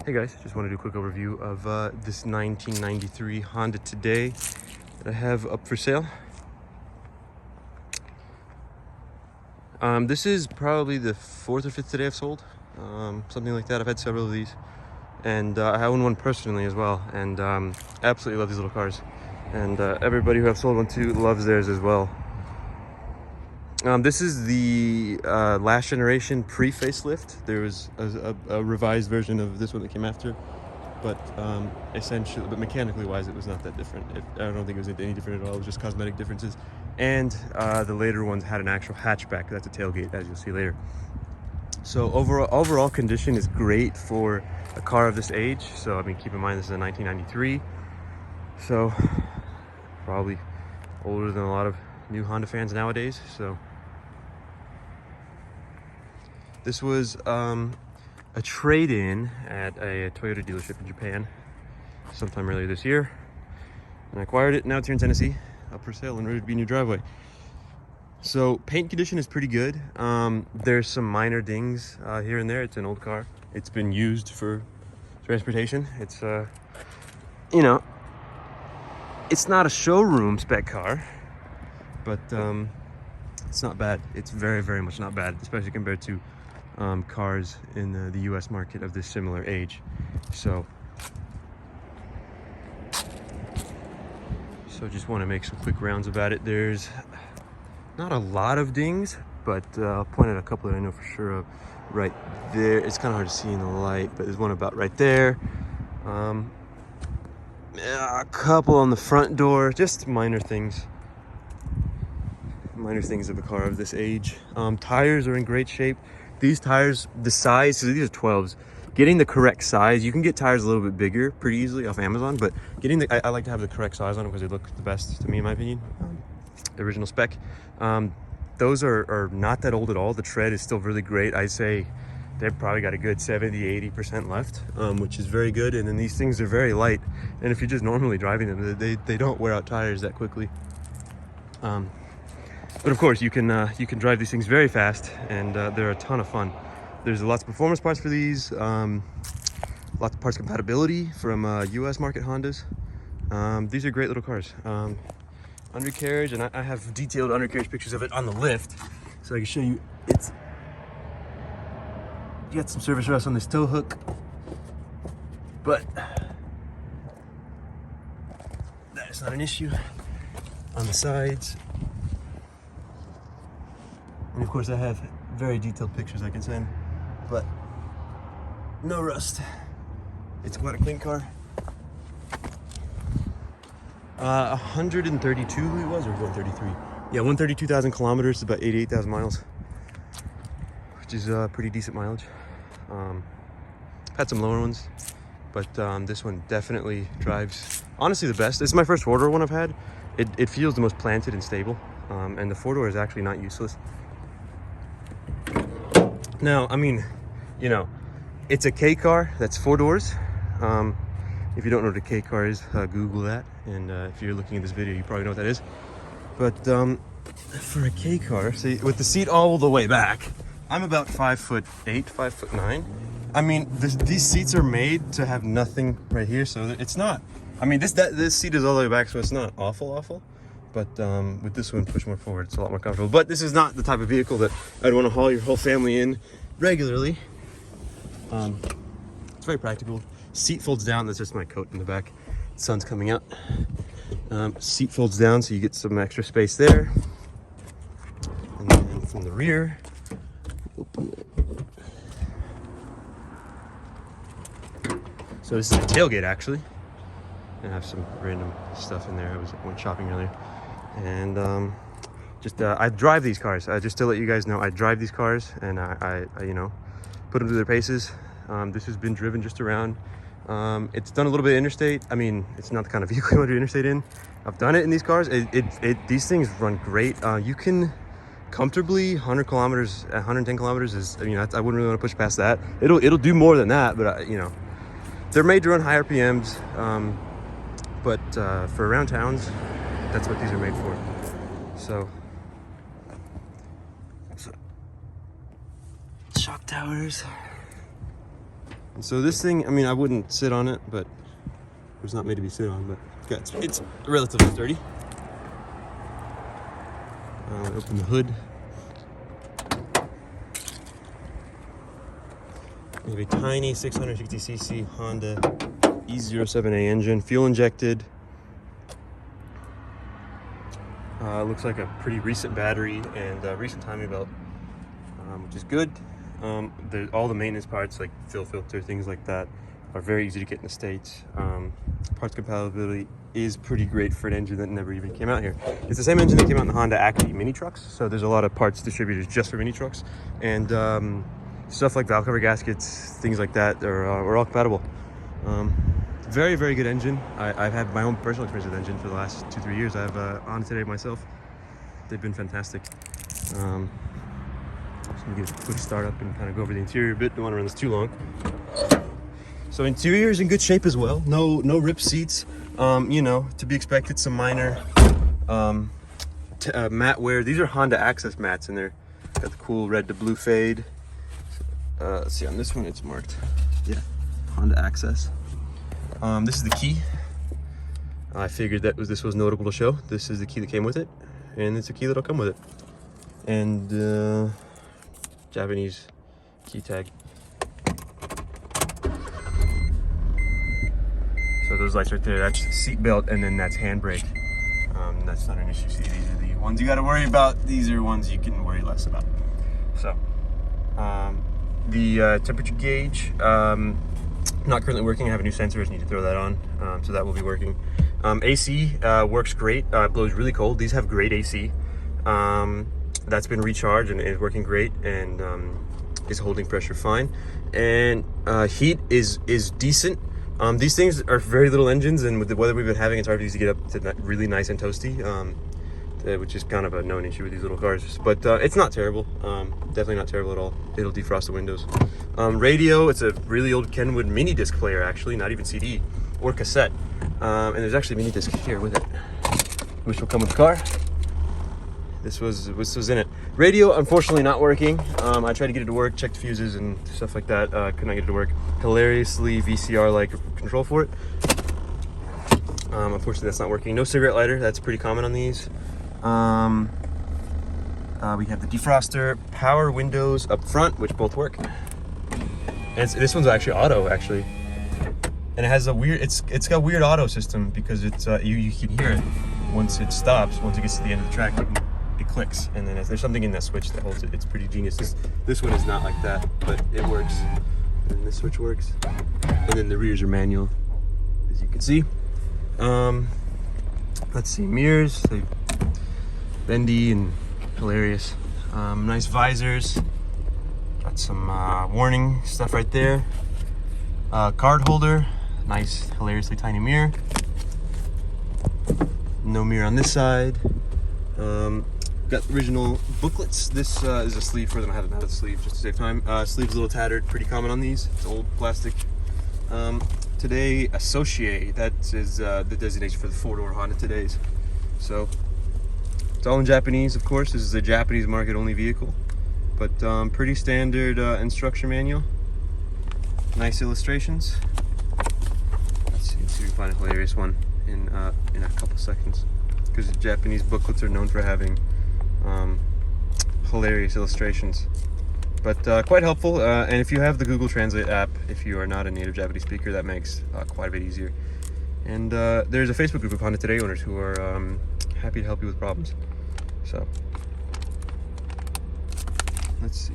Hey guys, just want to do a quick overview of this 1993 Honda Today that I have up for sale. This is probably the fourth or fifth Today I've sold, something like that. I've had several of these, and I own one personally as well, and absolutely love these little cars. And everybody who I've sold one to loves theirs as well. This is the last generation pre-facelift. There was a revised version of this one that came after, but essentially, but mechanically wise, it was not that different. I don't think it was any different at all. It was just cosmetic differences. And the later ones had an actual hatchback. That's a tailgate, as you'll see later. So overall condition is great for a car of this age. So I mean, keep in mind this is a 1993. So probably older than a lot of new Honda fans nowadays. So this was a trade-in at a Toyota dealership in Japan sometime earlier this year, and I acquired it. Now it's here in Tennessee, up for sale and ready to be in your driveway. So paint condition is pretty good. There's some minor dings here and there. It's an old car. It's been used for transportation. It's you know, it's not a showroom spec car, but it's not bad. It's very much not bad, especially compared to cars in the US market of this similar age. So just want to make some quick rounds about it. There's not a lot of dings, but I'll point out a couple that I know for sure of. Right there, it's kind of hard to see in the light, but there's one about right there. A couple on the front door, just minor things of a car of this age. Tires are in great shape. These tires, the size, so these are 12s. Getting the correct size, you can get tires a little bit bigger pretty easily off Amazon, but getting I like to have the correct size on them because they look the best to me, in my opinion. The original spec. Those are not that old at all. The tread is still really great. I'd say they've probably got a good 70-80% left, which is very good. And then these things are very light, and if you're just normally driving them, they don't wear out tires that quickly. But of course, you can drive these things very fast, and they're a ton of fun. There's lots of performance parts for these, lots of parts compatibility from US market Hondas. These are great little cars. Undercarriage, and I have detailed undercarriage pictures of it on the lift, so I can show you. You got some service rust on this tow hook, but that is not an issue. On the sides, and of course I have very detailed pictures I can send, but no rust. It's quite a clean car. 132 it was, or 133? Yeah, 132,000 kilometers, about 88,000 miles, which is pretty decent mileage. Had some lower ones, but this one definitely drives, honestly, the best. This is my first four-door one I've had. It feels the most planted and stable, and the four-door is actually not useless. Now, I mean, you know, it's a K car that's four doors. If you don't know what a K car is, Google that. And if you're looking at this video, you probably know what that is. But for a K car, see, with the seat all the way back, I'm about 5'8", 5'9". I mean, these seats are made to have nothing right here, so it's not. I mean, this seat is all the way back, so it's not awful. But with this one, push more forward, it's a lot more comfortable. But this is not the type of vehicle that I'd want to haul your whole family in regularly. It's very practical. Seat folds down. That's just my coat in the back. The sun's coming out. Seat folds down, so you get some extra space there. And then from the rear, open it. So this is the tailgate, actually. I have some random stuff in there. I went shopping earlier, and I drive these cars. Just to let you guys know, I drive these cars, and I you know, put them through their paces. This has been driven just around. It's done a little bit of interstate. I mean, it's not the kind of vehicle you want to do interstate in. I've done it in these cars. These things run great. You can comfortably 100 kilometers, 110 kilometers is, I mean, I wouldn't really want to push past that. It'll do more than that, but you know, they're made to run higher RPMs. But for around towns, that's what these are made for. So shock towers. And so this thing, I mean, I wouldn't sit on it, but it was not made to be sit on, but yeah, it's relatively sturdy. Open the hood. We have a tiny 660cc Honda E07A engine, fuel injected. Looks like a pretty recent battery and recent timing belt, which is good. All the maintenance parts, like fuel filter, things like that, are very easy to get in the States. Parts compatibility is pretty great for an engine that never even came out here. It's the same engine that came out in the Honda Active mini trucks, so there's a lot of parts distributors just for mini trucks, and stuff like valve cover gaskets, things like that, are all compatible. Very, very good engine. I've had my own personal experience with the engine for the last 2-3 years. I've on it today myself. They've been fantastic. Just gonna give it a quick start up and kind of go over the interior a bit. Don't want to run this too long. So interior is in good shape as well. No ripped seats. You know, to be expected, some minor matte wear. These are Honda Access mats, and they're got the cool red to blue fade. Let's see, on this one it's marked, yeah, Honda Access. This is the key. I figured this was notable to show. This is the key that came with it, and it's a key that'll come with it. And Japanese key tag. So those lights right there, that's seat belt, and then that's handbrake. That's not an issue. See, these are the ones you got to worry about. These are ones you can worry less about. So the temperature gauge, not currently working. I have a new sensor, I just need to throw that on, so that will be working. AC works great, blows really cold. These have great AC. That's been recharged and is working great, and is holding pressure fine. And heat is decent. These things are very little engines, and with the weather we've been having, it's hard to get up to really nice and toasty, which is kind of a known issue with these little cars. But it's not terrible. Definitely not terrible at all. It'll defrost the windows. Radio, it's a really old Kenwood mini disc player, actually, not even CD or cassette. And there's actually a mini disc here with it, which will come with the car. This was in it. Radio, unfortunately, not working. I tried to get it to work, checked fuses and stuff like that. Could not get it to work. Hilariously VCR-like control for it. Unfortunately, that's not working. No cigarette lighter. That's pretty common on these. We have the defroster, power windows up front, which both work. And this one's actually auto, actually. And it has a weird, it's got a weird auto system, because it's you can hear it once it stops. Once it gets to the end of the track, it clicks, and then there's something in that switch that holds it. It's pretty genius. This one is not like that, but it works. And this switch works. And then the rears are manual, as you can see. Let's see, mirrors, they bendy and hilarious. Nice visors. Got some warning stuff right there. Card holder, nice, hilariously tiny mirror. No mirror on this side. Got original booklets. This is a sleeve for them. I haven't had a sleeve just to save time. Sleeve's a little tattered, pretty common on these. It's old plastic. Today, Associe, that is the designation for the four-door Honda Todays. So it's all in Japanese, of course. This is a Japanese market only vehicle, but pretty standard instruction manual. Nice illustrations. Let's see if we can find a hilarious one in a couple seconds, because Japanese booklets are known for having hilarious illustrations. But quite helpful, and if you have the Google Translate app, if you are not a native Japanese speaker, that makes quite a bit easier. And there's a Facebook group of Honda Today owners who are happy to help you with problems. So, let's see.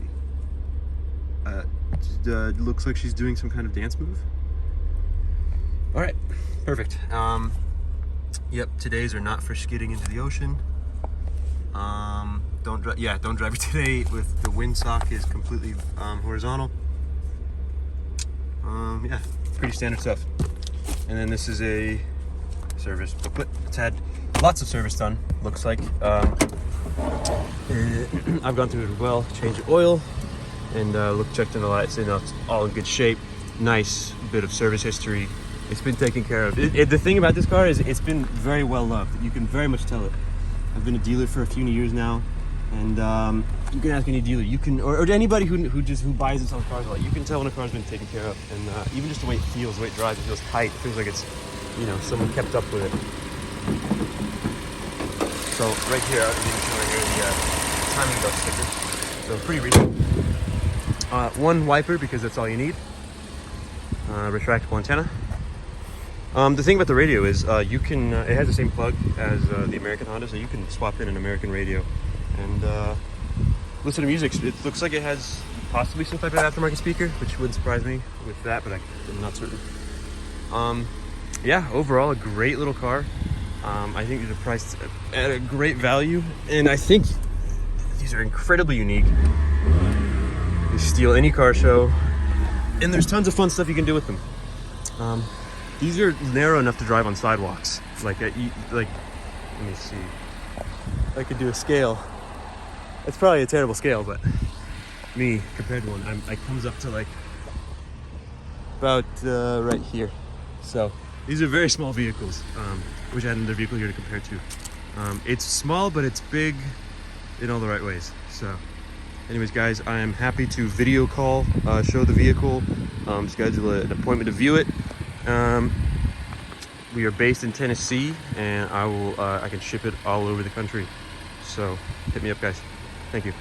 Looks like she's doing some kind of dance move. All right, perfect. Yep, today's are not for skidding into the ocean. Don't drive it today with the windsock is completely horizontal. Yeah, pretty standard stuff. And then this is a service booklet. It's had lots of service done, looks like. I've gone through it as well, changed the oil, and checked in the lights, and it's all in good shape. Nice bit of service history. It's been taken care of. The thing about this car is it's been very well loved. You can very much tell it. I've been a dealer for a few years now, and You can ask any dealer. You can, or anybody who buys and sells cars. Like, you can tell when a car's been taken care of, and even just the way it feels, the way it drives, it feels tight. It feels like it's, you know, someone kept up with it. So right here, I'll even show right here the timing belt sticker. So pretty recent. One wiper because that's all you need. Retractable antenna. The thing about the radio is you can. It has the same plug as the American Honda, so you can swap in an American radio and listen to music. It looks like it has possibly some type of aftermarket speaker, which wouldn't surprise me with that, but I'm not certain. Yeah, overall a great little car. I think these are priced at a great value, and I think these are incredibly unique. You steal any car show, and there's tons of fun stuff you can do with them. These are narrow enough to drive on sidewalks. Like, let me see. I could do a scale. It's probably a terrible scale, but me compared to one, I comes up to like about right here. So these are very small vehicles. Wish I had another vehicle here to compare to. It's small, but it's big in all the right ways. So anyways, guys, I am happy to video call, show the vehicle, schedule an appointment to view it. We are based in Tennessee, and I can ship it all over the country. So hit me up, guys. Thank you.